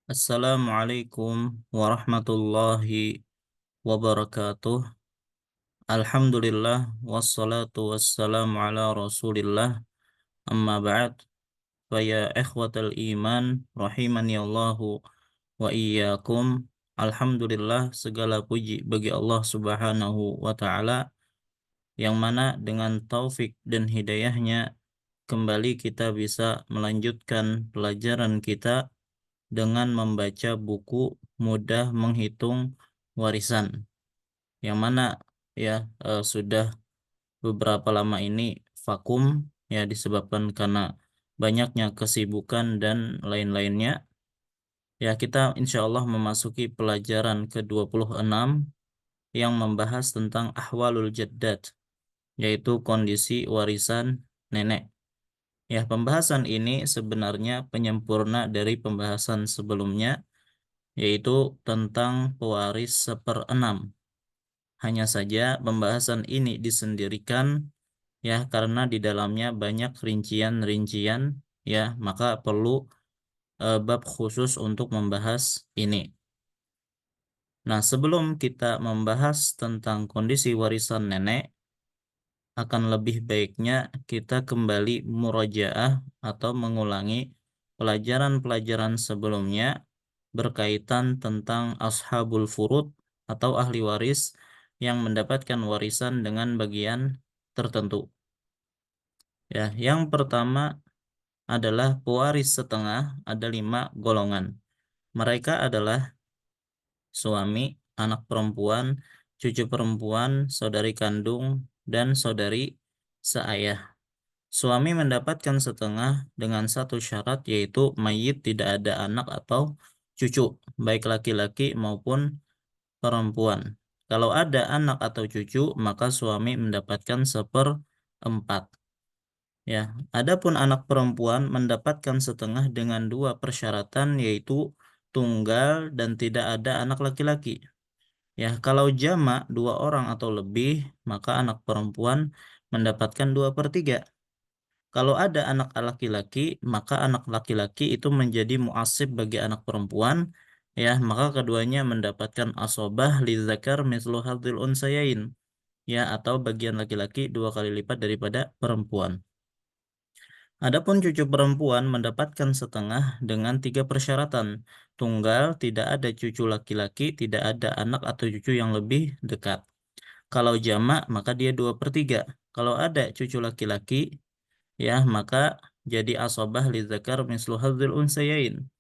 Assalamualaikum warahmatullahi wabarakatuh. Alhamdulillah wassalatu wassalamu ala Rasulillah. Amma ba'd. Fa ya ikhwatal iman rahimani Allahu wa iyyakum. Alhamdulillah, segala puji bagi Allah Subhanahu wa taala yang mana dengan taufik dan hidayahnya kembali kita bisa melanjutkan pelajaran kita dengan membaca buku Mudah Menghitung Warisan, yang mana ya sudah beberapa lama ini vakum, ya disebabkan karena banyaknya kesibukan dan lain-lainnya. Ya, kita insya Allah memasuki pelajaran ke-26 yang membahas tentang ahwalul jaddad, yaitu kondisi warisan nenek. Ya, pembahasan ini sebenarnya penyempurna dari pembahasan sebelumnya, yaitu tentang pewaris seperenam. Hanya saja pembahasan ini disendirikan, ya, karena di dalamnya banyak rincian-rincian, ya, maka perlu bab khusus untuk membahas ini. Nah, sebelum kita membahas tentang kondisi warisan nenek, akan lebih baiknya kita kembali murojaah atau mengulangi pelajaran-pelajaran sebelumnya berkaitan tentang ashabul furud atau ahli waris yang mendapatkan warisan dengan bagian tertentu. Ya, yang pertama adalah pewaris setengah. Ada 5 golongan. Mereka adalah suami, anak perempuan, cucu perempuan, saudari kandung, dan saudari seayah. Suami mendapatkan setengah dengan satu syarat, yaitu mayit tidak ada anak atau cucu, baik laki-laki maupun perempuan. Kalau ada anak atau cucu, maka suami mendapatkan seperempat. Ya, adapun anak perempuan mendapatkan setengah dengan 2 persyaratan, yaitu tunggal dan tidak ada anak laki-laki. Ya, kalau jamak 2 orang atau lebih, maka anak perempuan mendapatkan 2/3. Kalau ada anak laki-laki, maka anak laki-laki itu menjadi muasib bagi anak perempuan, ya, maka keduanya mendapatkan asobah lidzakar mislu hadzil unsayain, ya, atau bagian laki-laki 2 kali lipat daripada perempuan. Adapun cucu perempuan mendapatkan setengah dengan 3 persyaratan. Tunggal, tidak ada cucu laki-laki, tidak ada anak atau cucu yang lebih dekat. Kalau jamak, maka dia 2/3. Kalau ada cucu laki-laki, ya, maka jadi asobah lidzakar mislu hadzil unsayain.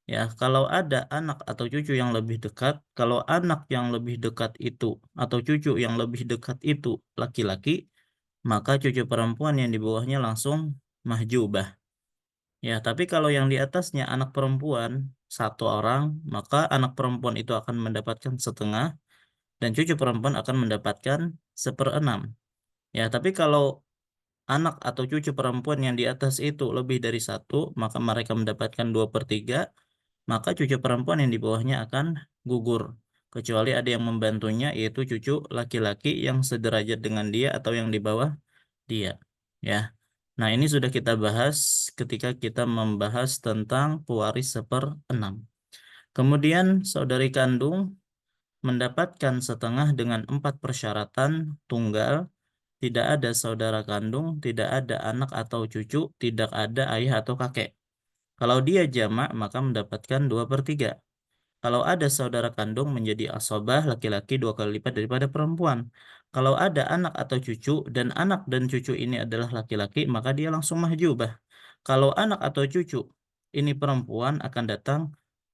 Ya, kalau ada anak atau cucu yang lebih dekat, kalau anak yang lebih dekat itu atau cucu yang lebih dekat itu laki-laki, maka cucu perempuan yang di bawahnya langsung mahjubah. Ya, tapi kalau yang di atasnya anak perempuan 1 orang, maka anak perempuan itu akan mendapatkan setengah dan cucu perempuan akan mendapatkan seperenam. Ya, tapi kalau anak atau cucu perempuan yang di atas itu lebih dari 1, maka mereka mendapatkan 2/3, maka cucu perempuan yang di bawahnya akan gugur. Kecuali ada yang membantunya, yaitu cucu laki-laki yang sederajat dengan dia atau yang di bawah dia. Ya. Nah, ini sudah kita bahas ketika kita membahas tentang pewaris seperenam. Kemudian saudari kandung mendapatkan setengah dengan 4 persyaratan tunggal. Tidak ada saudara kandung, tidak ada anak atau cucu, tidak ada ayah atau kakek. Kalau dia jamak, maka mendapatkan 2/3. Kalau ada saudara kandung menjadi asobah, laki-laki 2 kali lipat daripada perempuan. Kalau ada anak atau cucu, dan anak dan cucu ini adalah laki-laki, maka dia langsung mahjubah. Kalau anak atau cucu ini perempuan, akan datang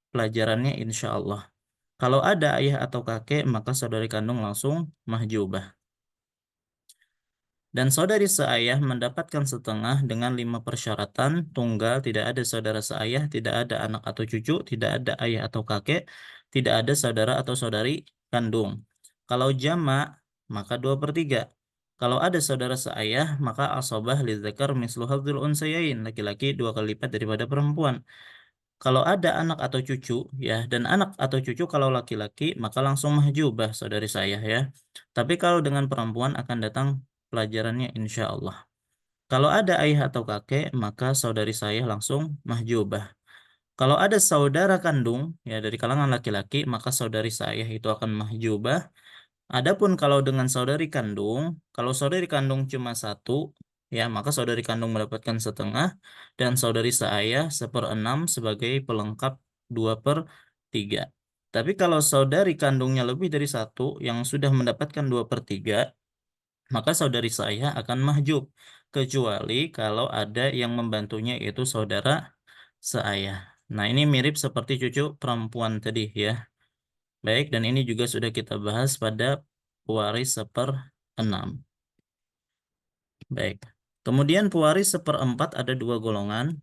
pelajarannya insya Allah. Kalau ada ayah atau kakek, maka saudari kandung langsung mahjubah. Dan saudari seayah mendapatkan setengah dengan 5 persyaratan tunggal, tidak ada saudara seayah, tidak ada anak atau cucu, tidak ada ayah atau kakek, tidak ada saudara atau saudari kandung. Kalau jamak, maka 2/3. Kalau ada saudara seayah, maka asobah lidzakar mislu hadzil unsayain, laki-laki 2 kali lipat daripada perempuan. Kalau ada anak atau cucu, ya, dan anak atau cucu kalau laki-laki, maka langsung mahjubah saudari saya, ya. Tapi kalau dengan perempuan akan datang pelajarannya insya Allah. Kalau ada ayah atau kakek, maka saudari saya langsung mahjubah. Kalau ada saudara kandung ya dari kalangan laki-laki, maka saudari seayah itu akan mahjubah. Adapun kalau dengan saudari kandung, kalau saudari kandung cuma satu, ya maka saudari kandung mendapatkan setengah dan saudari seayah 1/6 sebagai pelengkap 2/3. Tapi kalau saudari kandungnya lebih dari satu yang sudah mendapatkan 2/3, maka saudari seayah akan mahjub. Kecuali kalau ada yang membantunya yaitu saudara seayah. Nah ini mirip seperti cucu perempuan tadi ya. Baik, dan ini juga sudah kita bahas pada pewaris 1/6. Baik. Kemudian pewaris 1/4 ada dua golongan.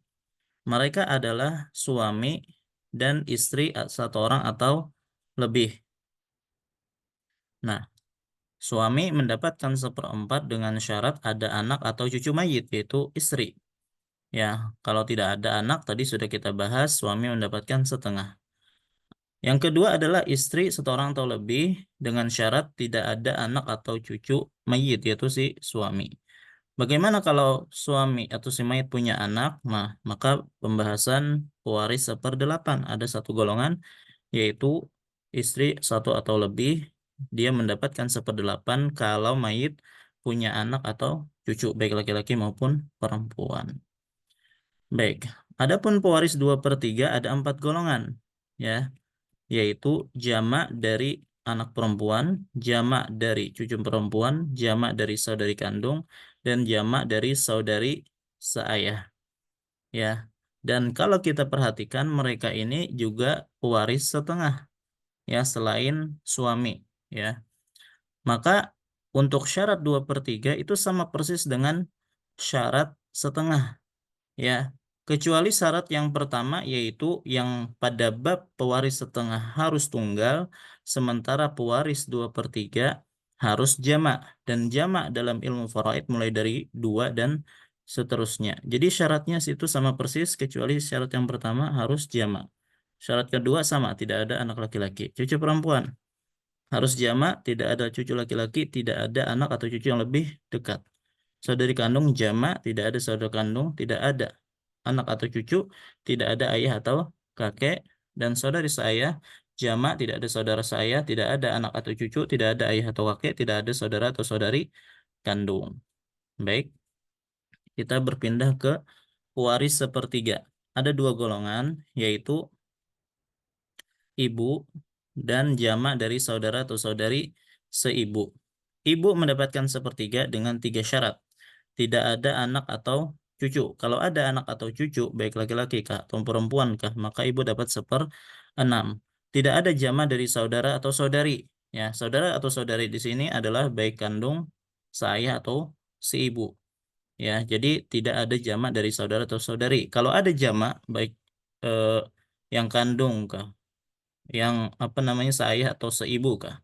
Mereka adalah suami dan istri satu orang atau lebih. Nah, suami mendapatkan 1/4 dengan syarat ada anak atau cucu mayit, yaitu istri. Ya, kalau tidak ada anak, tadi sudah kita bahas, suami mendapatkan setengah. Yang kedua adalah istri satu orang atau lebih dengan syarat tidak ada anak atau cucu mayit, yaitu si suami. Bagaimana kalau suami atau si mayit punya anak? Nah, maka pembahasan pewaris 1/8 ada satu golongan, yaitu istri satu atau lebih, dia mendapatkan 1/8 kalau mayit punya anak atau cucu, baik laki-laki maupun perempuan. Baik, adapun pewaris 2/3 ada 4 golongan, ya, yaitu jamak dari anak perempuan, jamak dari cucu perempuan, jamak dari saudari kandung, dan jamak dari saudari seayah. Ya, dan kalau kita perhatikan mereka ini juga pewaris setengah, ya, selain suami. Ya, maka untuk syarat 2/3 itu sama persis dengan syarat setengah. Ya, kecuali syarat yang pertama yaitu yang pada bab pewaris setengah harus tunggal, sementara pewaris 2/3 harus jamak, dan jamak dalam ilmu faraid mulai dari dua dan seterusnya. Jadi syaratnya situ sama persis kecuali syarat yang pertama harus jamak. Syarat kedua sama, tidak ada anak laki-laki. Cucu perempuan harus jamak, tidak ada cucu laki-laki, tidak ada anak atau cucu yang lebih dekat. Saudari kandung jamak, tidak ada saudara kandung, tidak ada anak atau cucu, tidak ada ayah atau kakek, dan saudari seayah jamak, tidak ada saudara seayah, tidak ada anak atau cucu, tidak ada ayah atau kakek, tidak ada saudara atau saudari kandung. Baik, kita berpindah ke pewaris 1/3. Ada dua golongan, yaitu ibu dan jamak dari saudara atau saudari seibu. Ibu mendapatkan 1/3 dengan 3 syarat. Tidak ada anak atau cucu. Kalau ada anak atau cucu, baik laki-laki kah atau perempuan kah, maka ibu dapat 1/6. Tidak ada jama dari saudara atau saudari. Ya, saudara atau saudari di sini adalah baik kandung, seayah atau si ibu. Ya, jadi tidak ada jama dari saudara atau saudari. Kalau ada jama, baik eh, yang kandung kah, yang apa namanya seayah atau seibu kah.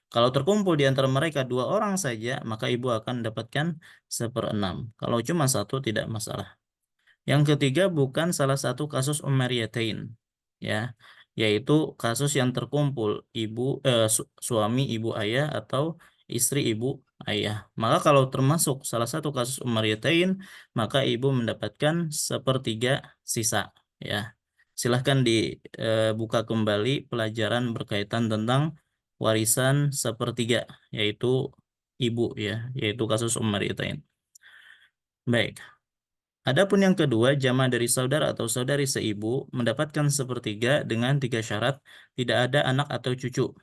Kalau terkumpul di antara mereka dua orang saja, maka ibu akan mendapatkan 1/6. Kalau cuma satu tidak masalah. Yang ketiga bukan salah satu kasus Ummariyatain, ya, yaitu kasus yang terkumpul suami ibu ayah atau istri ibu ayah. Maka kalau termasuk salah satu kasus Ummariyatain, maka ibu mendapatkan 1/3 sisa, ya. Silahkan dibuka kembali pelajaran berkaitan tentang warisan 1/3, yaitu ibu, ya, yaitu kasus Ummariyatain. Baik. Adapun yang kedua, jamaah dari saudara atau saudari seibu mendapatkan 1/3 dengan 3 syarat, tidak ada anak atau cucu,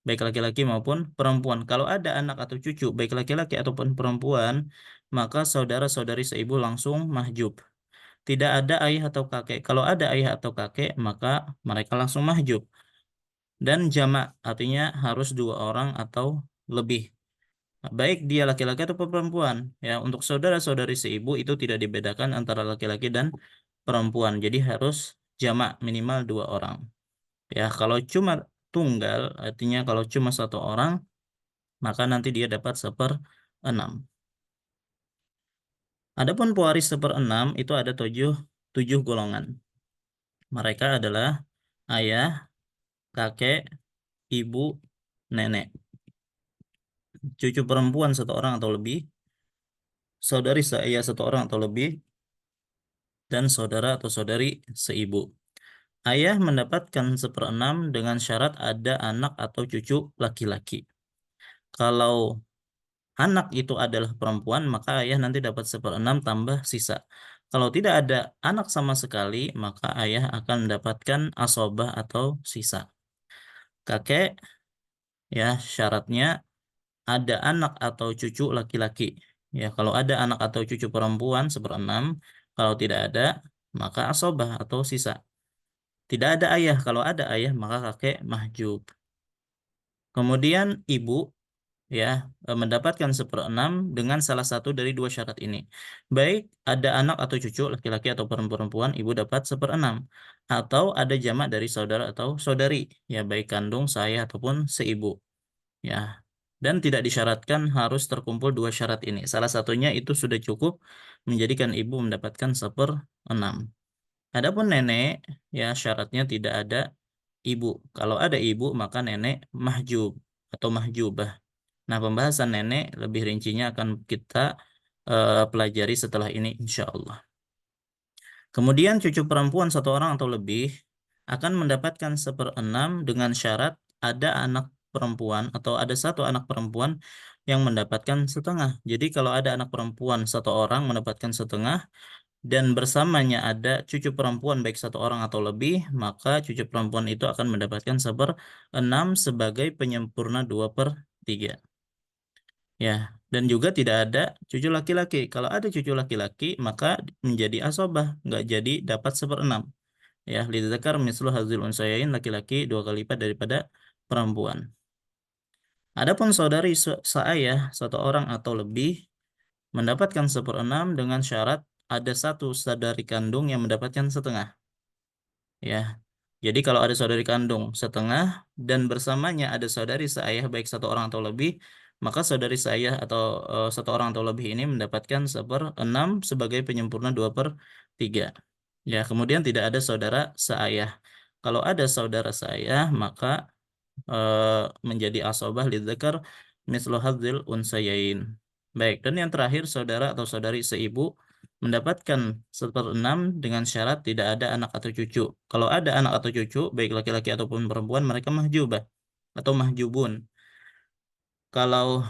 baik laki-laki maupun perempuan. Kalau ada anak atau cucu, baik laki-laki ataupun perempuan, maka saudara-saudari seibu langsung mahjub. Tidak ada ayah atau kakek. Kalau ada ayah atau kakek, maka mereka langsung mahjub. Dan jamak artinya harus dua orang atau lebih, baik dia laki-laki atau perempuan. Ya, untuk saudara-saudari seibu itu tidak dibedakan antara laki-laki dan perempuan. Jadi harus jamak minimal dua orang. Ya, kalau cuma tunggal, artinya kalau cuma satu orang, maka nanti dia dapat 1/6. Adapun pewaris 1/6 itu ada tujuh golongan. Mereka adalah ayah, kakek, ibu, nenek, cucu perempuan satu orang atau lebih, saudari seayah satu orang atau lebih, dan saudara atau saudari seibu. ayah mendapatkan seperenam dengan syarat ada anak atau cucu laki-laki. Kalau anak itu adalah perempuan, maka ayah nanti dapat seperenam tambah sisa. Kalau tidak ada anak sama sekali, maka ayah akan mendapatkan asobah atau sisa. Kakek, ya syaratnya ada anak atau cucu laki-laki. Ya, kalau ada anak atau cucu perempuan seperenam, kalau tidak ada, maka asobah atau sisa. Tidak ada ayah, kalau ada ayah maka kakek mahjub. Kemudian ibu, ya, mendapatkan seperenam dengan salah satu dari dua syarat ini. Baik ada anak atau cucu laki-laki atau perempuan, ibu dapat seperenam. Atau ada jamak dari saudara atau saudari, ya baik kandung, saya ataupun seibu. Ya, dan tidak disyaratkan harus terkumpul dua syarat ini. Salah satunya itu sudah cukup menjadikan ibu mendapatkan seperenam. Adapun nenek, ya syaratnya tidak ada ibu. Kalau ada ibu, maka nenek mahjub atau mahjubah. Nah, pembahasan nenek lebih rincinya akan kita pelajari setelah ini, insya Allah. Kemudian cucu perempuan satu orang atau lebih akan mendapatkan seperenam dengan syarat ada anak perempuan atau ada satu anak perempuan yang mendapatkan setengah. Jadi kalau ada anak perempuan satu orang mendapatkan setengah dan bersamanya ada cucu perempuan baik satu orang atau lebih, maka cucu perempuan itu akan mendapatkan seperenam sebagai penyempurna 2/3. Ya, dan juga tidak ada cucu laki-laki. Kalau ada cucu laki-laki, maka menjadi asobah, nggak jadi dapat seperenam. Ya, lidzakar mislu hadzil unsayain, laki-laki dua kali lipat daripada perempuan. Adapun saudari seayah satu orang atau lebih mendapatkan seperenam dengan syarat ada satu saudari kandung yang mendapatkan setengah. Ya, jadi kalau ada saudari kandung setengah dan bersamanya ada saudari seayah baik satu orang atau lebih, maka saudari seayah atau satu orang atau lebih ini mendapatkan seperenam sebagai penyempurna 2/3. Ya, kemudian tidak ada saudara seayah. Kalau ada saudara seayah, maka menjadi asobah lidzakar mislu hadzil unsayain. Baik, dan yang terakhir saudara atau saudari seibu mendapatkan seperenam dengan syarat tidak ada anak atau cucu. Kalau ada anak atau cucu, baik laki-laki ataupun perempuan, mereka mahjubah atau mahjubun. Kalau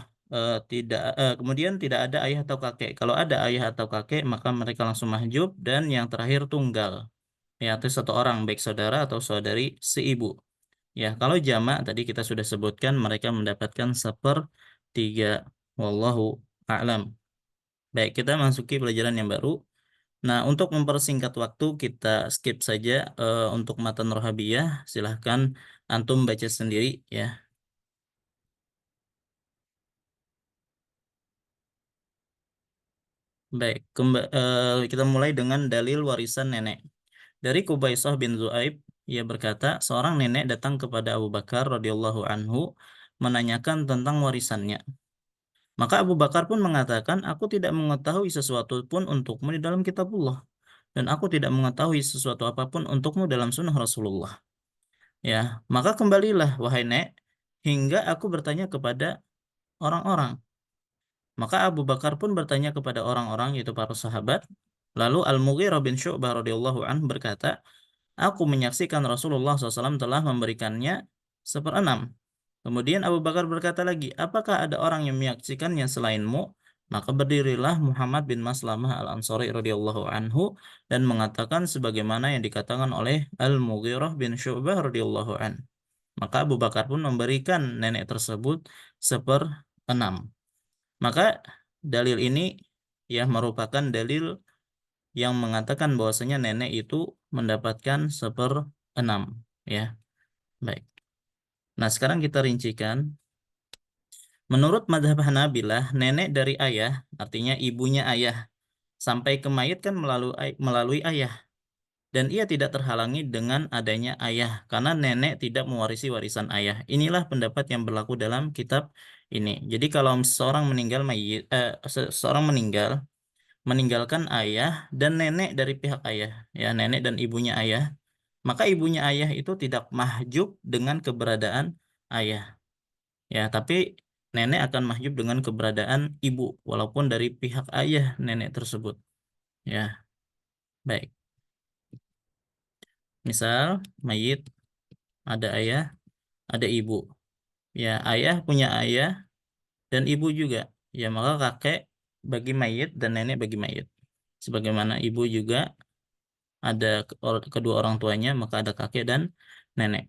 kemudian tidak ada ayah atau kakek. Kalau ada ayah atau kakek, maka mereka langsung mahjub dan yang terakhir tunggal. Ya, itu satu orang baik saudara atau saudari seibu. Ya, kalau jamak tadi kita sudah sebutkan mereka mendapatkan 1/3. Wallahu a'lam. Baik, kita masuki pelajaran yang baru. Nah, untuk mempersingkat waktu kita skip saja untuk matan rohabiyah. Silahkan antum baca sendiri ya. Baik, kita mulai dengan dalil warisan nenek. Dari Kubaisah bin Zu'aib, ia berkata, seorang nenek datang kepada Abu Bakar radhiyallahu anhu menanyakan tentang warisannya. Maka Abu Bakar pun mengatakan, aku tidak mengetahui sesuatu pun untukmu di dalam kitabullah. Dan aku tidak mengetahui sesuatu apapun untukmu dalam sunnah Rasulullah. Ya, maka kembalilah, wahai nek, hingga aku bertanya kepada orang-orang. Maka Abu Bakar pun bertanya kepada orang-orang, yaitu para sahabat. Lalu Al-Mughirah bin Syu'bah radhiyallahu anhu berkata, aku menyaksikan Rasulullah SAW telah memberikannya seperenam. Kemudian Abu Bakar berkata lagi, apakah ada orang yang menyaksikannya selainmu? Maka berdirilah Muhammad bin Maslamah Al-Ansari radhiyallahu anhu dan mengatakan sebagaimana yang dikatakan oleh Al-Mughirah bin Syu'bah radhiyallahu anhu. Maka Abu Bakar pun memberikan nenek tersebut seperenam. Maka dalil ini ya merupakan dalil yang mengatakan bahwasanya nenek itu mendapatkan seperenam. Ya, baik. Nah, sekarang kita rincikan. Menurut madhab Hanabilah, nenek dari ayah, artinya ibunya ayah, sampai ke mayit kan melalui ayah. Dan ia tidak terhalangi dengan adanya ayah, karena nenek tidak mewarisi warisan ayah. Inilah pendapat yang berlaku dalam kitab ini. Jadi kalau seorang meninggal seorang meninggalkan ayah dan nenek dari pihak ayah, ya nenek dan ibunya ayah, maka ibunya ayah itu tidak mahjub dengan keberadaan ayah. Ya, tapi nenek akan mahjub dengan keberadaan ibu, walaupun dari pihak ayah nenek tersebut. Ya, baik. Misal mayit ada ayah, ada ibu. Ya, ayah punya ayah dan ibu juga. Ya, maka kakek bagi mayit dan nenek bagi mayit. Sebagaimana ibu juga ada kedua orang tuanya, maka ada kakek dan nenek.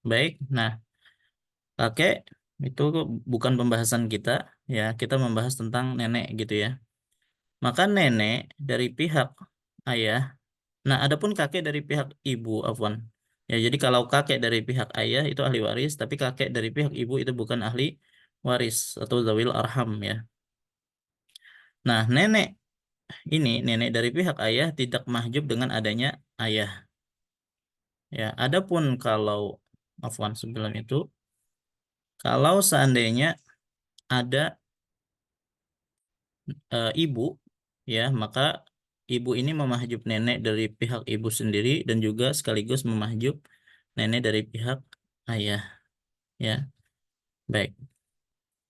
Baik, nah kakek itu bukan pembahasan kita, ya kita membahas tentang nenek gitu ya. Maka nenek dari pihak ayah, nah adapun kakek dari pihak ibu, afwan. Ya, jadi kalau kakek dari pihak ayah itu ahli waris, tapi kakek dari pihak ibu itu bukan ahli waris atau zawil arham ya. Nah, nenek dari pihak ayah tidak mahjub dengan adanya ayah. Ya, adapun kalau afwan sebelum itu, kalau seandainya ada ibu, ya maka ibu ini memahjub nenek dari pihak ibu sendiri dan juga sekaligus memahjub nenek dari pihak ayah. Ya, baik.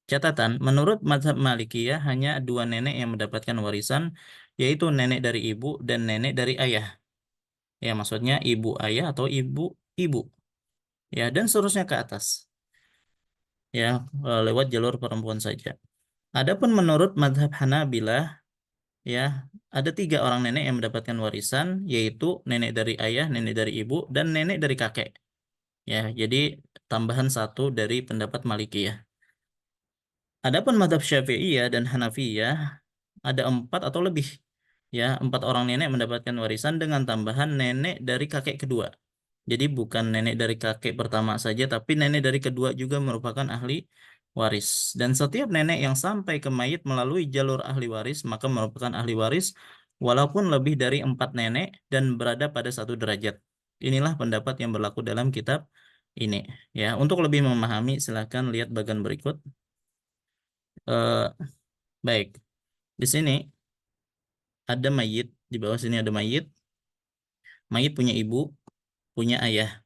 Catatan, menurut mazhab Malikiyah hanya dua nenek yang mendapatkan warisan, yaitu nenek dari ibu dan nenek dari ayah. Ya, maksudnya ibu ayah atau ibu ibu. Ya, dan seterusnya ke atas. Ya, lewat jalur perempuan saja. Adapun menurut mazhab Hanabilah, ya ada tiga orang nenek yang mendapatkan warisan, yaitu nenek dari ayah, nenek dari ibu, dan nenek dari kakek. Ya, jadi tambahan satu dari pendapat Malikiyah. Adapun mazhab Syafi'iyah dan Hanafiyah ada empat atau lebih. Ya, empat orang nenek mendapatkan warisan dengan tambahan nenek dari kakek kedua. Jadi bukan nenek dari kakek pertama saja, tapi nenek dari kedua juga merupakan ahli waris. Dan setiap nenek yang sampai ke mayit melalui jalur ahli waris, maka merupakan ahli waris, walaupun lebih dari empat nenek dan berada pada satu derajat. Inilah pendapat yang berlaku dalam kitab ini. Ya, untuk lebih memahami, silahkan lihat bagian berikut. Eh, baik, di sini ada mayit, di bawah sini ada mayit. Mayit punya ibu, punya ayah.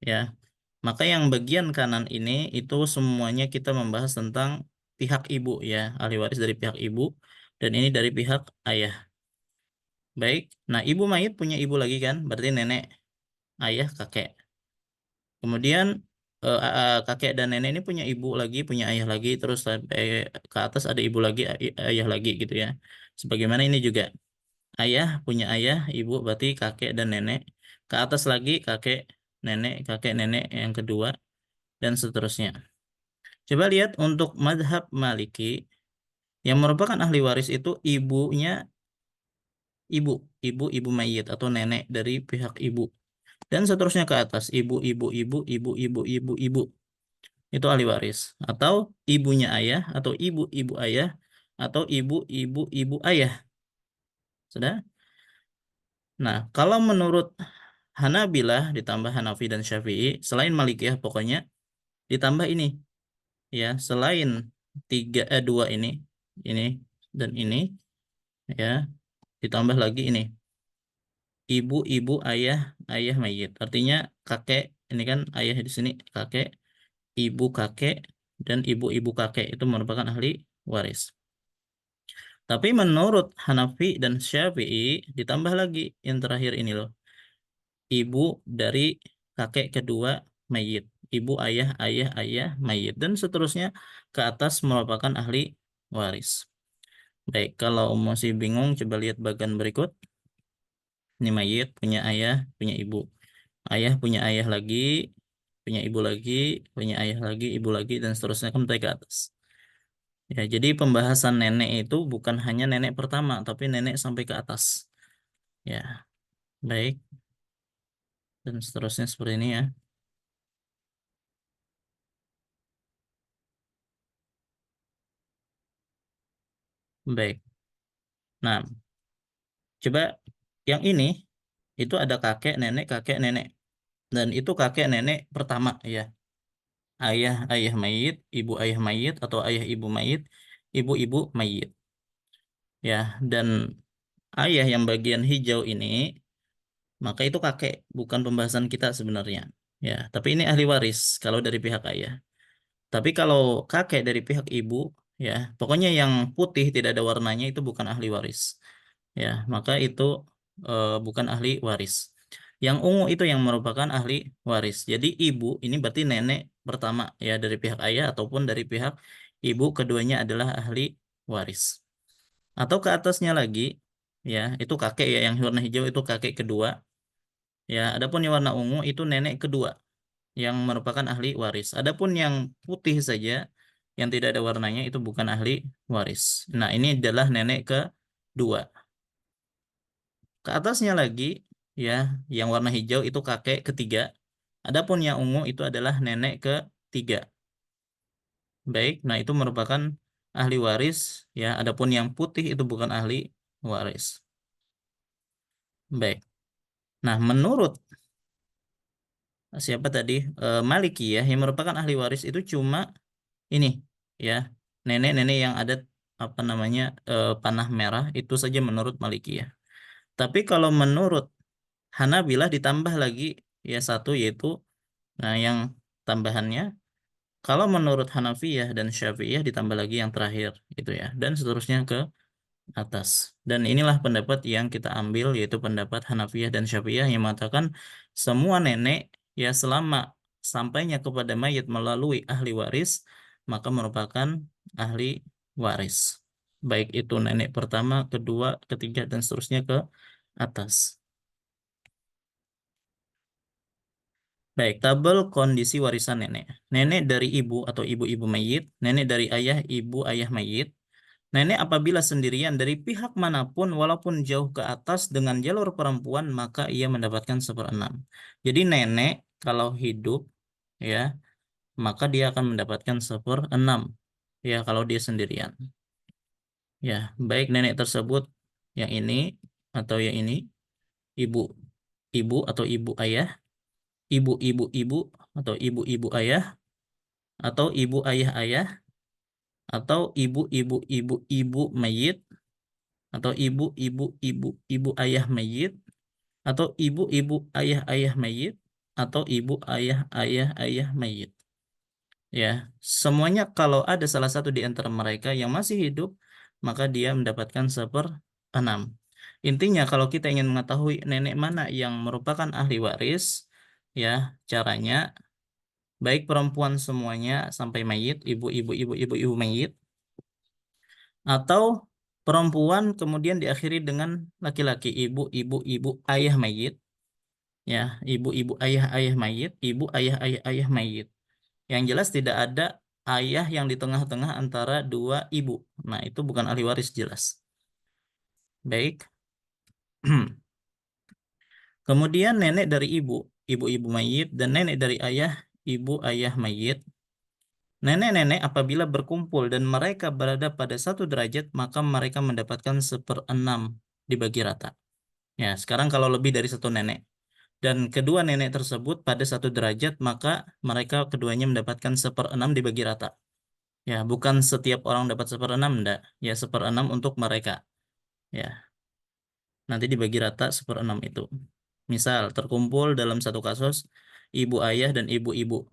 Ya, maka yang bagian kanan ini itu semuanya kita membahas tentang pihak ibu ya, ahli waris dari pihak ibu dan ini dari pihak ayah. Baik. Nah, ibu mayit punya ibu lagi kan? Berarti nenek, ayah, kakek. Kemudian kakek dan nenek ini punya ibu lagi, punya ayah lagi, terus sampai ke atas ada ibu lagi, ayah lagi gitu ya. Sebagaimana ini juga ayah punya ayah, ibu berarti kakek dan nenek. Ke atas lagi kakek nenek yang kedua dan seterusnya. Coba lihat untuk madhab Maliki yang merupakan ahli waris itu ibu, ibu mayit atau nenek dari pihak ibu dan seterusnya ke atas ibu itu ahli waris atau ibunya ayah atau ibu ayah atau ibu ayah. Sudah? Nah, kalau menurut Hanabilah ditambah Hanafi dan Syafi'i selain Malikiyah pokoknya ditambah ini ya selain dua ini dan ini ya ditambah lagi ini ibu ayah ayah mayit artinya kakek ini kan ayah di sini kakek ibu kakek dan ibu kakek itu merupakan ahli waris. Tapi menurut Hanafi dan Syafi'i ditambah lagi yang terakhir ini loh ibu dari kakek kedua mayit ibu ayah ayah ayah mayit dan seterusnya ke atas merupakan ahli waris. Baik, kalau masih bingung, coba lihat bagian berikut. Ini mayit punya ayah, punya ibu. Ayah punya ayah lagi, punya ibu lagi, punya ayah lagi, ibu lagi, dan seterusnya sampai ke atas. Ya, jadi pembahasan nenek itu bukan hanya nenek pertama, tapi nenek sampai ke atas. Ya, baik. Dan seterusnya seperti ini ya. Baik. Nah, coba yang ini itu ada kakek nenek. Dan itu kakek nenek pertama ya. Ayah ayah mayit, ibu ayah mayit atau ayah ibu mayit, ibu ibu mayit. Ya, dan ayah yang bagian hijau ini, maka itu kakek, bukan pembahasan kita sebenarnya. Ya, tapi ini ahli waris kalau dari pihak ayah. Tapi kalau kakek dari pihak ibu, ya, pokoknya yang putih tidak ada warnanya itu bukan ahli waris. Ya, maka itu bukan ahli waris. Yang ungu itu yang merupakan ahli waris. Jadi ibu ini berarti nenek pertama ya dari pihak ayah ataupun dari pihak ibu, keduanya adalah ahli waris. Atau ke atasnya lagi ya, itu kakek ya, yang warna hijau itu kakek kedua. Ya, adapun yang warna ungu itu nenek kedua yang merupakan ahli waris. Adapun yang putih saja yang tidak ada warnanya itu bukan ahli waris. Nah, ini adalah nenek kedua. Ke atasnya lagi ya, yang warna hijau itu kakek ketiga. Adapun yang ungu itu adalah nenek ketiga. Baik, nah itu merupakan ahli waris ya. Adapun yang putih itu bukan ahli waris. Baik. Nah, menurut siapa tadi? Maliki ya, yang merupakan ahli waris itu cuma ini ya, nenek-nenek yang ada apa namanya panah merah itu saja menurut Maliki ya. Tapi kalau menurut Hanabilah ditambah lagi ya satu, yaitu nah yang tambahannya, kalau menurut Hanafiyah dan Syafi'iyah ditambah lagi yang terakhir itu ya, dan seterusnya ke atas. Dan inilah pendapat yang kita ambil, yaitu pendapat Hanafiyah dan Syafi'iyah yang mengatakan semua nenek ya selama sampainya kepada mayit melalui ahli waris maka merupakan ahli waris. Baik itu nenek pertama, kedua, ketiga dan seterusnya ke atas. Baik, tabel kondisi warisan nenek. Nenek dari ibu atau ibu-ibu mayit, nenek dari ayah, ibu ayah mayit. Nenek apabila sendirian dari pihak manapun walaupun jauh ke atas dengan jalur perempuan maka ia mendapatkan seperenam. Jadi nenek kalau hidup ya maka dia akan mendapatkan seperenam ya kalau dia sendirian. Ya, baik nenek tersebut yang ini atau yang ini, ibu ibu atau ibu ayah, ibu-ibu ibu atau ibu-ibu ayah, atau ibu ayah ayah, atau ibu-ibu ibu-ibu mayit, atau ibu-ibu ayah mayit, atau ibu-ibu ayah-ayah mayit, atau ibu ayah-ayah mayit. Ya, semuanya kalau ada salah satu di antara mereka yang masih hidup, maka dia mendapatkan seperenam. Intinya kalau kita ingin mengetahui nenek mana yang merupakan ahli waris, ya caranya baik perempuan semuanya sampai mayit, ibu-ibu mayit, atau perempuan kemudian diakhiri dengan laki-laki, ibu ayah mayit, ya ibu ayah mayit, ibu ayah mayit. Yang jelas tidak ada ayah yang di tengah-tengah antara dua ibu. Nah, itu bukan ahli waris jelas. Baik. Kemudian nenek dari ibu, ibu-ibu mayit, dan nenek dari ayah, ibu ayah mayit. Nenek-nenek apabila berkumpul dan mereka berada pada satu derajat, maka mereka mendapatkan seperenam dibagi rata. Ya, sekarang kalau lebih dari satu nenek dan kedua nenek tersebut pada satu derajat, maka mereka keduanya mendapatkan seperenam dibagi rata. Ya, bukan setiap orang dapat seperenam, enggak. Ya, seperenam untuk mereka. Ya, nanti dibagi rata seperenam itu. Misal, terkumpul dalam satu kasus, ibu ayah dan ibu-ibu.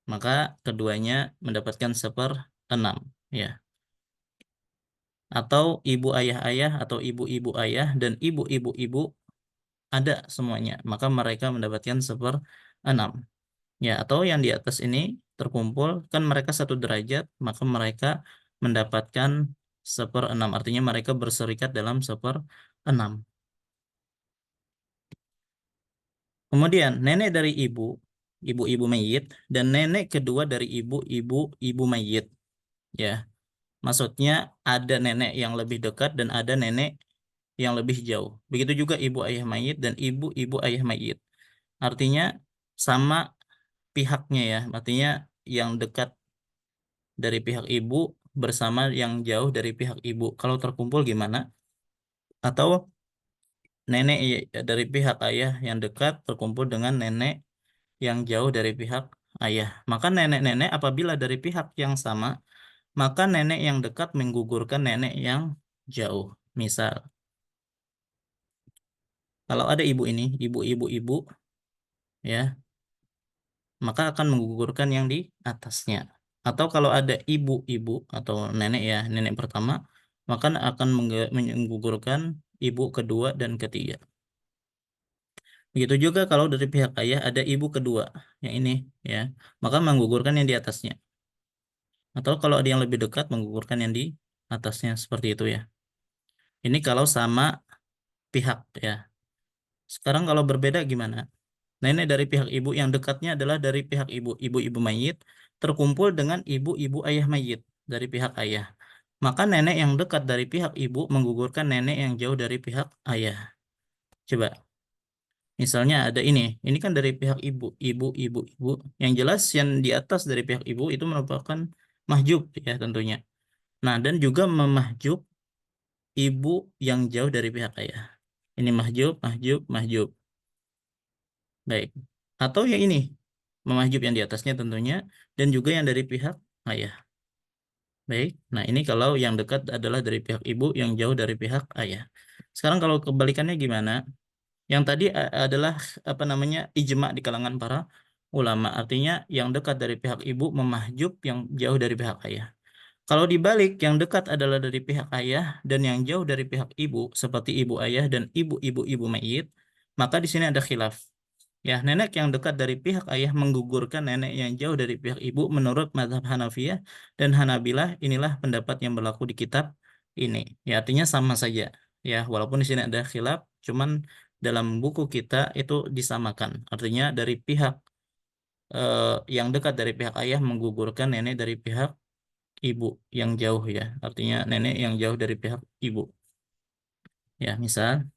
Maka keduanya mendapatkan seperenam. Ya. Atau ibu ayah-ayah atau ibu-ibu ayah dan ibu-ibu-ibu ada semuanya. Maka mereka mendapatkan seperenam. Ya, atau yang di atas ini terkumpul, kan mereka satu derajat, maka mereka mendapatkan seperenam. Artinya mereka berserikat dalam seperenam. Kemudian nenek dari ibu, ibu-ibu mayit, dan nenek kedua dari ibu mayit. Ya, maksudnya ada nenek yang lebih dekat dan ada nenek yang lebih jauh. Begitu juga ibu ayah mayit dan ibu-ibu ayah mayit. Artinya sama pihaknya ya. Artinya yang dekat dari pihak ibu bersama yang jauh dari pihak ibu. Kalau terkumpul gimana? Atau nenek dari pihak ayah yang dekat terkumpul dengan nenek yang jauh dari pihak ayah. Maka nenek-nenek apabila dari pihak yang sama, maka nenek yang dekat menggugurkan nenek yang jauh. Misal, kalau ada ibu ini, ibu, ya, maka akan menggugurkan yang di atasnya. Atau kalau ada ibu-ibu atau nenek ya, nenek pertama, maka akan menggugurkan ibu kedua dan ketiga. Begitu juga kalau dari pihak ayah ada ibu kedua, yang ini ya, maka menggugurkan yang di atasnya. Atau kalau ada yang lebih dekat menggugurkan yang di atasnya seperti itu ya. Ini kalau sama pihak ya. Sekarang kalau berbeda gimana? Nenek dari pihak ibu yang dekatnya adalah dari pihak ibu, ibu-ibu mayit terkumpul dengan ibu-ibu ayah mayit dari pihak ayah. Maka nenek yang dekat dari pihak ibu menggugurkan nenek yang jauh dari pihak ayah. Coba, misalnya ada ini kan dari pihak ibu, ibu. Yang jelas yang di atas dari pihak ibu itu merupakan mahjub ya tentunya. Nah, dan juga memahjub ibu yang jauh dari pihak ayah. Ini mahjub, mahjub, mahjub. Baik. Atau yang ini, memahjub yang di atasnya tentunya, dan juga yang dari pihak ayah. Baik. Nah, ini kalau yang dekat adalah dari pihak ibu, yang jauh dari pihak ayah. Sekarang kalau kebalikannya gimana? Yang tadi adalah apa namanya ijma di kalangan para ulama. Artinya yang dekat dari pihak ibu memahjub yang jauh dari pihak ayah. Kalau dibalik, yang dekat adalah dari pihak ayah dan yang jauh dari pihak ibu, seperti ibu ayah dan ibu mayit, maka di sini ada khilaf. Ya, nenek yang dekat dari pihak ayah menggugurkan nenek yang jauh dari pihak ibu menurut mazhab Hanafiyah dan Hanabilah. Inilah pendapat yang berlaku di kitab ini. Ya, artinya sama saja. Ya, walaupun di sini ada khilaf, cuman dalam buku kita itu disamakan. Artinya dari pihak yang dekat dari pihak ayah menggugurkan nenek dari pihak ibu yang jauh ya. Artinya nenek yang jauh dari pihak ibu. Ya, misalnya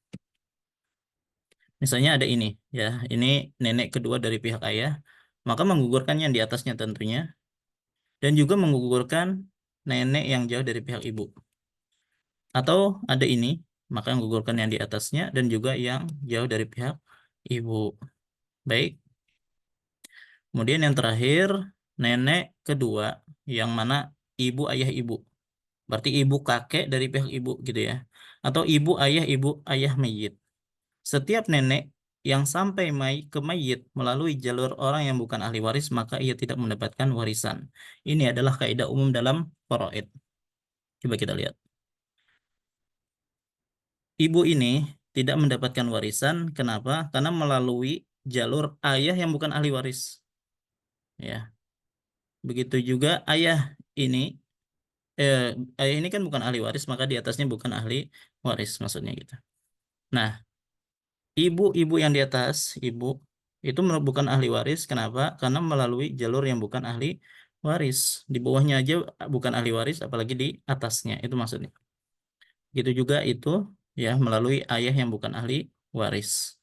ada ini ya. Ini nenek kedua dari pihak ayah, maka menggugurkan yang di atasnya tentunya dan juga menggugurkan nenek yang jauh dari pihak ibu. Atau ada ini, maka menggugurkan yang di atasnya dan juga yang jauh dari pihak ibu. Baik. Kemudian yang terakhir, nenek kedua yang mana ibu ayah ibu. Berarti ibu kakek dari pihak ibu gitu ya. Atau ibu ayah mayit. Setiap nenek yang sampai ke mayit melalui jalur orang yang bukan ahli waris, maka ia tidak mendapatkan warisan. Ini adalah kaidah umum dalam faraid. Coba kita lihat. Ibu ini tidak mendapatkan warisan. Kenapa? Karena melalui jalur ayah yang bukan ahli waris. Ya, begitu juga ayah ini, eh, ayah ini kan bukan ahli waris, maka di atasnya bukan ahli waris maksudnya gitu. Nah, ibu-ibu yang di atas, ibu itu bukan ahli waris. Kenapa? Karena melalui jalur yang bukan ahli waris. Di bawahnya aja bukan ahli waris, apalagi di atasnya. Itu maksudnya. Gitu juga itu ya melalui ayah yang bukan ahli waris.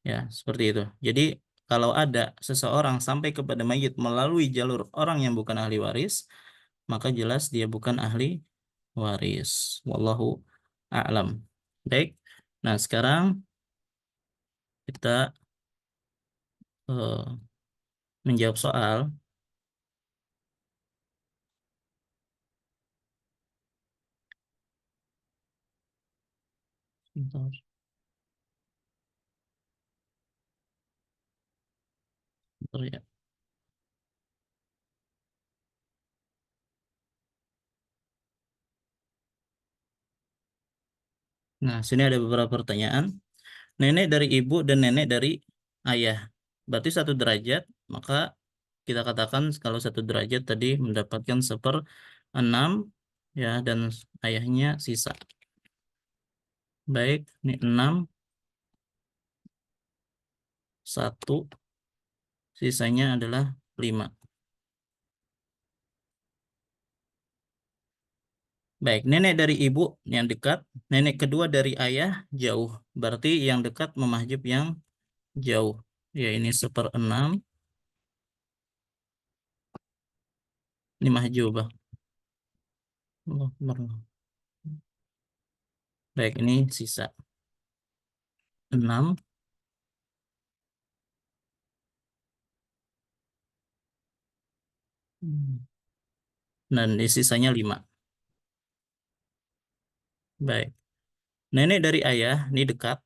Ya, seperti itu. Jadi kalau ada seseorang sampai kepada mayit melalui jalur orang yang bukan ahli waris, maka jelas dia bukan ahli waris. Wallahu a'lam. Baik. Nah, sekarang kita menjawab soal. Sebentar, sebentar ya. Nah, sini ada beberapa pertanyaan. Nenek dari ibu dan nenek dari ayah. Berarti satu derajat, maka kita katakan kalau satu derajat tadi mendapatkan 1/6 ya dan ayahnya sisa. Baik, ini 6, 1, sisanya adalah 5. Baik, nenek dari ibu yang dekat, nenek kedua dari ayah jauh. Berarti yang dekat memahjub yang jauh. Ya, ini 1/6, ini mahjubah. Allah Akbar. Baik, ini sisa 6. Dan di sisanya 5. Baik. Nenek dari ayah ini dekat,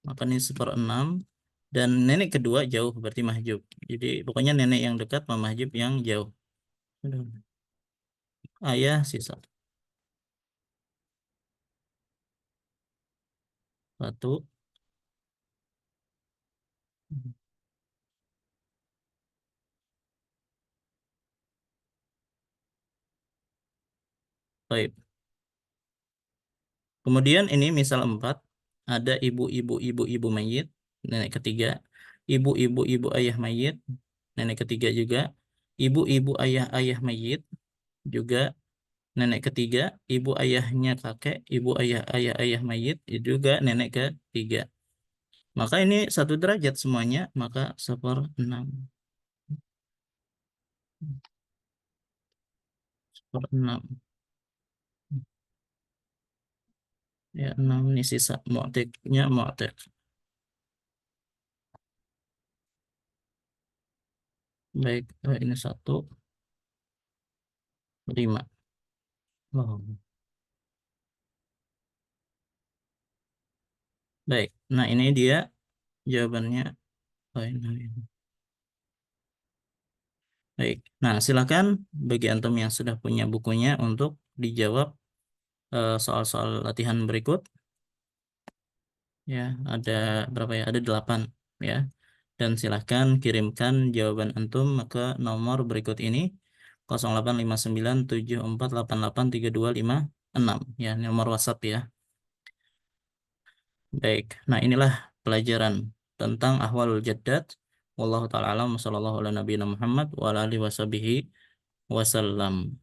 maka ini 1/6. Dan nenek kedua jauh, berarti mahjub. Jadi pokoknya nenek yang dekat memahjub yang jauh. Ayah sisa 1. Baik. Kemudian ini misal 4, ada ibu-ibu mayit, nenek ketiga, ibu-ibu ayah mayit, nenek ketiga juga, ibu-ibu ayah mayit juga nenek ketiga, ibu ayahnya kakek, ibu ayah mayit juga nenek ketiga. Maka ini satu derajat semuanya, maka 1/6. 1/6. Ya, 6 ini sisa mu'tiknya mu'tik. Baik, ini 1/5. Oh. Baik, nah ini dia jawabannya. Oh, ini. Baik, nah silakan bagi antum yang sudah punya bukunya untuk dijawab soal-soal latihan berikut. Ya, ada berapa ya? Ada 8 ya. Dan silahkan kirimkan jawaban antum ke nomor berikut ini: 085974883256 ya, ini nomor WhatsApp ya. Baik, nah inilah pelajaran tentang ahwalul jaddad. Wallahu taala alam, sallallahu ala nabiyina Muhammad wa ala alihi wasallam.